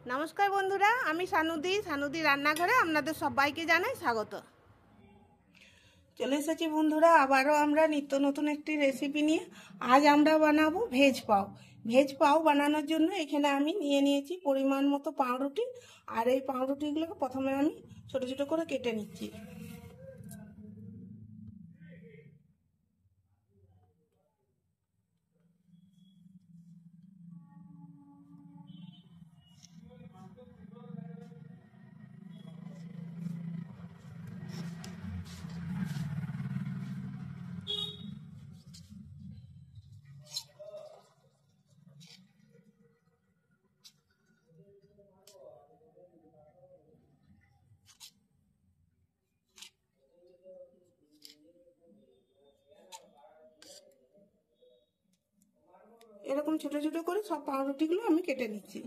নমস্কার বন্ধুরা, আমি সানুদি রান্নাঘরে আপনাদের সবাইকে জানাই স্বাগত। চলে এসেছি বন্ধুরা, আবারও আমরা নিত্য নতুন একটি রেসিপি নিয়ে। আজ আমরা বানাবো ভেজ পাও। ভেজ পাও বানানোর জন্য এখানে আমি নিয়ে নিয়েছি পরিমাণ মতো পাউরুটি। আর এই পাউরুটিগুলোকে প্রথমে আমি ছোট ছোট করে কেটে নিচ্ছি। এরকম ছোট ছোট করে সব পাউরুটিগুলো আমি কেটে নিচ্ছি।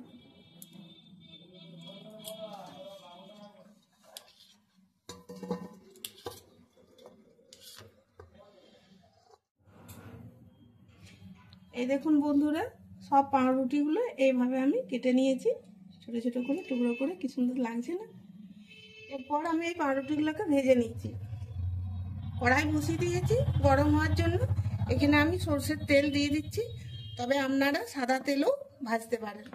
এই দেখুন বন্ধুরা, সব পাউরুটিগুলো এইভাবে আমি কেটে নিয়েছি ছোট ছোট করে টুকরো করে। কি সুন্দর লাগছে না? এরপর আমি এই পাউরুটিগুলোকে ভেজে নিচ্ছি। কড়াই বসিয়ে দিয়েছি গরম হওয়ার জন্য। এখানে আমি সরষের তেল দিয়ে দিচ্ছি, তবে আপনারা সাদা তেলও ভাজতে পারেন।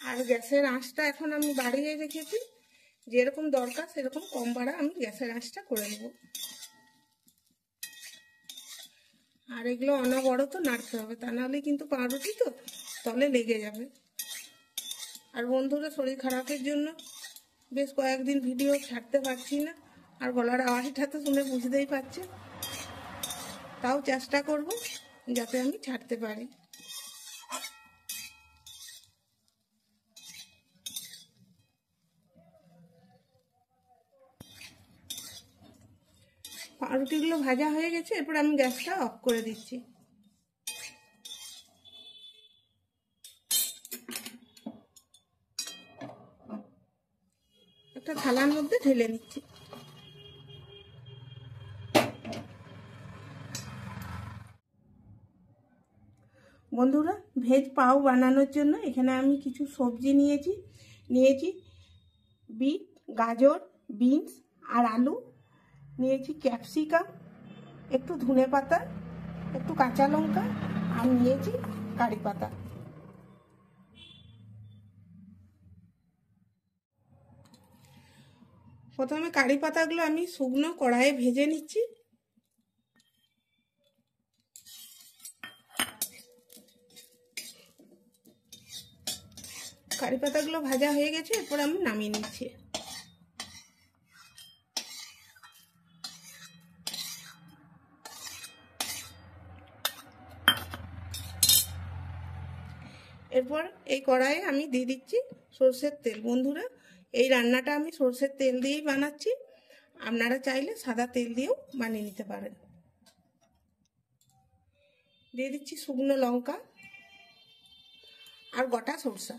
আর গ্যাসের আঁচটা এখন আমি বাড়িয়ে রেখেছি, যেরকম দরকার সেরকম কম বাড়া আমি গ্যাসের আঁচটা করে নেব। আর এগুলো অনবরত নাড়তে হবে, তা নাহলে কিন্তু পাউরুটি তো তলে লেগে যাবে। আর বন্ধুরা, শরীর খারাপের জন্য বেশ কয়েকদিন ভিডিও ছাড়তে পারছি না। আর গলার আওয়াজটা তো শুনে বুঝতেই পারছে, তাও চেষ্টা করব যাতে আমি ছাড়তে পারি। পাউরুটিগুলো ভাজা হয়ে গেছে, এরপর আমি গ্যাসটা অফ করে দিচ্ছি। একটা থালার মধ্যে ঢেলে নিচ্ছি। বন্ধুরা, ভেজ পাও বানানোর জন্য এখানে আমি কিছু সবজি নিয়েছি বিট, গাজর, বিনস আর আলু নিয়েছি, ক্যাপসিকাম, একটু ধনে পাতা, একটু কাঁচা লঙ্কা আর নিয়েছি কারি পাতা। প্রথমে কারি পাতাগুলো আমি শুকনো কড়াইয়ে ভেজে নিচ্ছি। কারি পাতাগুলো ভাজা হয়ে গেছে, এরপর আমি নামিয়ে নিচ্ছি। এরপর এই কড়াইয়ে আমি দিয়ে দিচ্ছি সরষের তেল। বন্ধুরা, এই রান্নাটা আমি সরষের তেল দিয়েই বানাচ্ছি, আপনারা চাইলে সাদা তেল দিয়েও বানিয়ে নিতে পারেন। দিয়ে দিচ্ছি শুকনো লঙ্কা আর গোটা সরষা।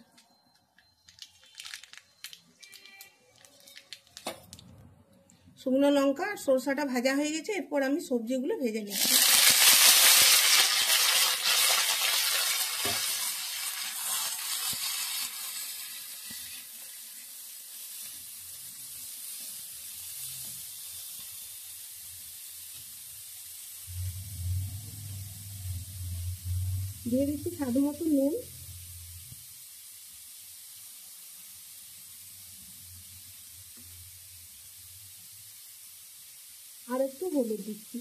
শুকনো লঙ্কা আর সরষাটা ভাজা হয়ে গেছে, এরপর আমি সবজিগুলো ভেজে নিচ্ছি। দিয়ে দিচ্ছি স্বাদ মতো নুন, আর একটু হলুদ দিচ্ছি।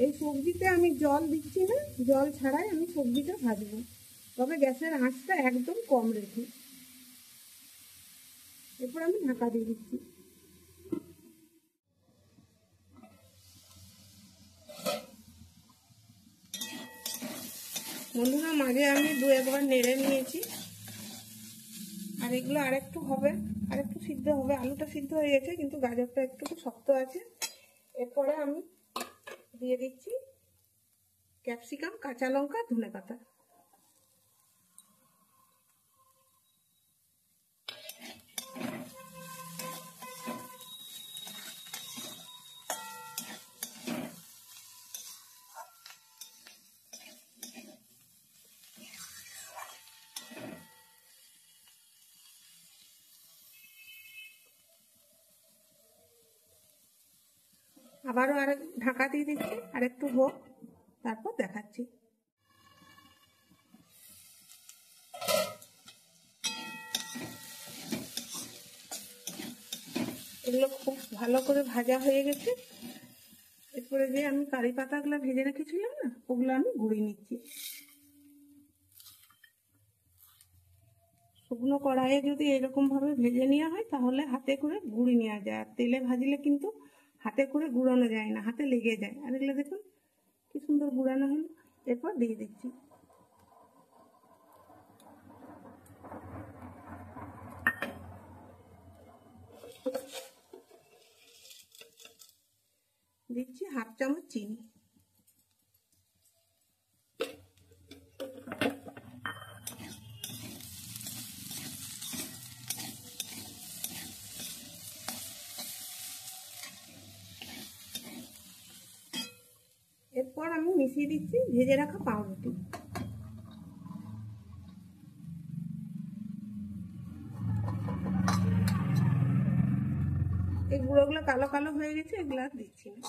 এই সবজিতে আমি জল দিচ্ছি না, জল ছাড়াই আমি সবজিটা ভাজবো, তবে গ্যাসের আঁচটা একদম কম রেখে। এরপর আমি ঢাকা দিয়ে দিচ্ছি। বন্ধুরা মাঝে আমি 2-1 বার নেড়ে নিয়েছি। আর এগুলো আরেকটু হবে, আরেকটু সিদ্ধ হবে। আলুটা সিদ্ধ হয়ে গেছে কিন্তু গাজরটা একটু শক্ত আছে। এরপরে আমি দিয়ে দিচ্ছি ক্যাপসিকাম, কাঁচা লঙ্কা, ধনেপাতা। আবারও আরেক ঢাকা দিয়ে দিচ্ছি, আর একটু হোক, তারপর দেখাচ্ছি। এগুলো খুব ভালো করে ভাজা হয়ে গেছে। এরপরে যে আমি কারি পাতাগুলো ভেজে রেখেছিলাম না, ওগুলো আমি গুঁড়িয়ে নিচ্ছি। শুকনো কড়াইয়ে যদি এরকম ভাবে ভেজে নেওয়া হয় তাহলে হাতে করে গুঁড়ি নেওয়া যায়, আর তেলে ভাজলে কিন্তু হাতে করে গুঁড়ানো যায় না, হাতে লেগে যায়। আর এগুলো দেখুন কি সুন্দর গুঁড়ানো হলো। এরপর দিয়ে দিচ্ছি। দিচ্ছি 1/2 চামচ চিনি। এরপর আমি মিশিয়ে দিচ্ছি ভেজে রাখা পাউরুটি। এই গুঁড়োগুলো কালো কালো হয়ে গেছে, এগুলো আর দিচ্ছি না।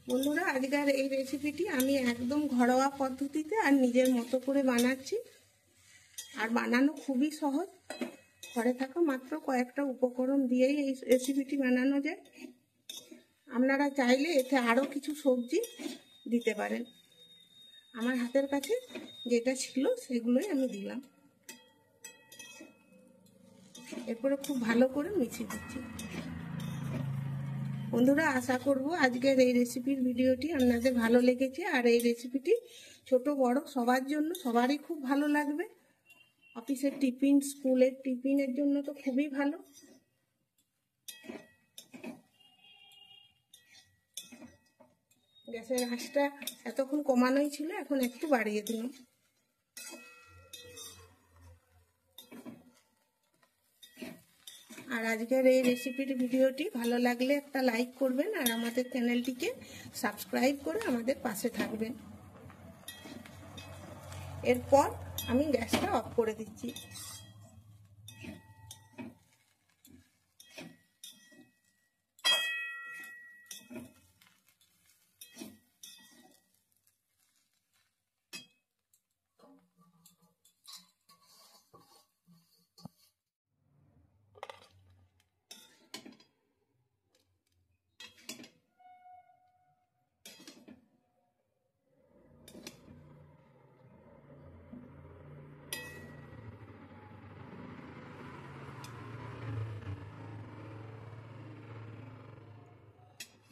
বন্ধুরা আজকের এই রেসিপিটি আমি একদম ঘরোয়া পদ্ধতিতে আর নিজের মতো করে বানাচ্ছি, আর বানানো খুবই সহজ। ঘরে থাকা মাত্র কয়েকটা উপকরণ দিয়েই এই রেসিপিটি বানানো যায়। আপনারা চাইলে এতে আরও কিছু সবজি দিতে পারেন। আমার হাতের কাছে যেটা ছিল সেগুলোই আমি দিলাম। এরপরে খুব ভালো করে মিশিয়ে দিচ্ছি। বন্ধুরা আশা করব আজকের এই রেসিপির ভিডিওটি আপনাদের ভালো লেগেছে, আর এই রেসিপিটি ছোট বড় সবার জন্য, সবারই খুব ভালো লাগবে। অফিসের টিফিন, স্কুলের টিফিনের জন্য তো খুবই ভালো। গ্যাসের আঁচটা এতক্ষণ কমানোই ছিল, এখন একটু বাড়িয়ে দিলাম। আর আজকের এই রেসিপির ভিডিওটি ভালো লাগলে একটা লাইক করবেন, আর আমাদের চ্যানেলটিকে সাবস্ক্রাইব করে আমাদের পাশে থাকবেন। এরপর আমি গ্যাসটা অফ করে দিচ্ছি।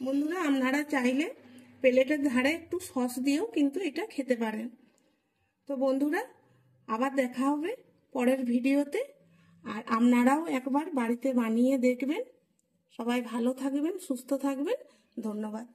বন্ধুরা আপনারা চাইলে প্লেটের ধারে একটু সস দিয়েও কিন্তু এটা খেতে পারেন। তো বন্ধুরা আবার দেখা হবে পরের ভিডিওতে, আর আপনারাও একবার বাড়িতে বানিয়ে দেখবেন। সবাই ভালো থাকবেন, সুস্থ থাকবেন। ধন্যবাদ।